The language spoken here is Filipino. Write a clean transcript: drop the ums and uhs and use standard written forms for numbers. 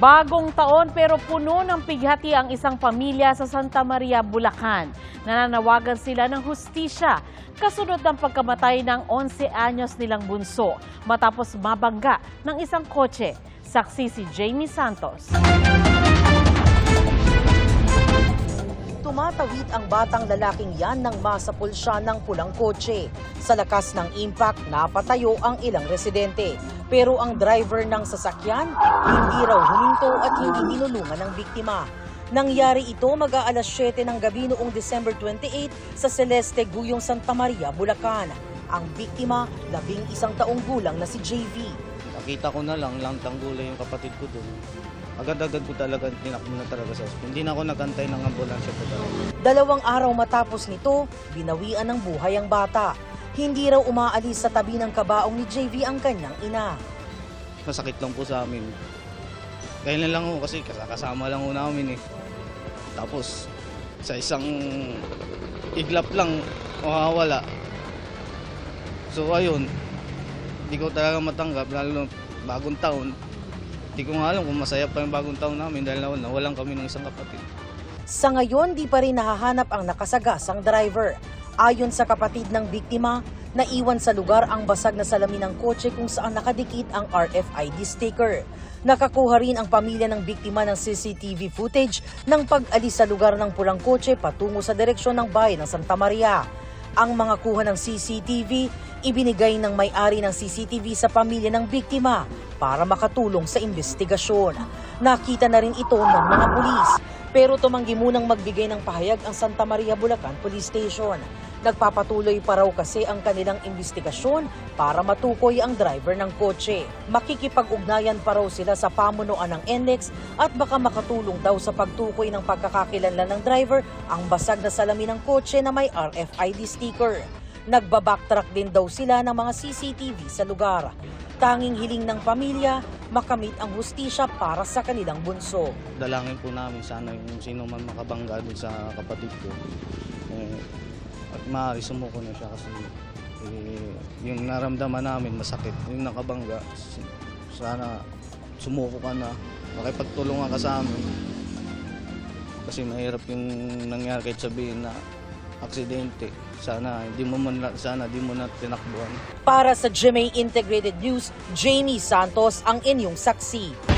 Bagong taon pero puno ng pighati ang isang pamilya sa Santa Maria, Bulacan. Nananawagan sila ng hustisya kasunod ng pagkamatay ng 11 anyos nilang bunso matapos mabangga ng isang kotse. Saksi si Jamie Santos. Tumatawid ang batang lalaking yan nang masapul siya ng pulang kotse. Sa lakas ng impact, napatayo ang ilang residente. Pero ang driver ng sasakyan, hindi raw huminto at hindi tinulungan ng biktima. Nangyari ito mag-aalas 7 ng gabi noong December 28 sa Celeste Guyong, Santa Maria, Bulacan. Ang biktima, 11 taong gulang na si JV. Nakita ko na lang tanggulay yung kapatid ko doon. Agad-agad ko talaga tinakbo na talaga sa hospital. Hindi na ako nagantay ng ambulansya po talaga. 2 araw matapos nito, binawian ng buhay ang bata. Hindi raw umaalis sa tabi ng kabaong ni JV ang kanyang ina. Masakit lang po sa amin. Kaya na lang ho kasi kasama lang ho namin eh. Tapos sa isang iglap lang mawawala. So ayun, hindi ko talaga matanggap lalo bagong taon. Hindi ko nga alam kung masaya pa yung bagong taon namin dahil nawalan kami ng isang kapatid. Sa ngayon, di pa rin nahahanap ang nakasagasang driver. Ayon sa kapatid ng biktima, naiwan sa lugar ang basag na salamin ng kotse kung saan nakadikit ang RFID sticker. Nakakuha rin ang pamilya ng biktima ng CCTV footage ng pag-alis sa lugar ng pulang kotse patungo sa direksyon ng bayan ng Santa Maria. Ang mga kuha ng CCTV, ibinigay ng may-ari ng CCTV sa pamilya ng biktima para makatulong sa investigasyon. Nakita na rin ito ng mga pulis, pero tumanggi munang magbigay ng pahayag ang Santa Maria, Bulacan Police Station. Nagpapatuloy pa raw kasi ang kanilang investigasyon para matukoy ang driver ng kotse. Makikipag-ugnayan pa raw sila sa pamunuan ng NLEX at baka makatulong daw sa pagtukoy ng pagkakakilanlan ng driver ang basag na salamin ng kotse na may RFID sticker. Nagbabacktrack din daw sila ng mga CCTV sa lugar. Tanging hiling ng pamilya, makamit ang hustisya para sa kanilang bunso. Dalangin po namin sana yung sino man makabangga dun sa kapatid ko. At maaari sumuko na siya kasi yung naramdaman namin masakit. Yung nakabangga, sana sumuko ka na, makipagtulungan ka sa amin. Kasi mahirap yung nangyari kahit sabihin na aksidente. Sana di mo na tinakbuhan. Para sa GMA Integrated News, Jamie Santos ang inyong saksi.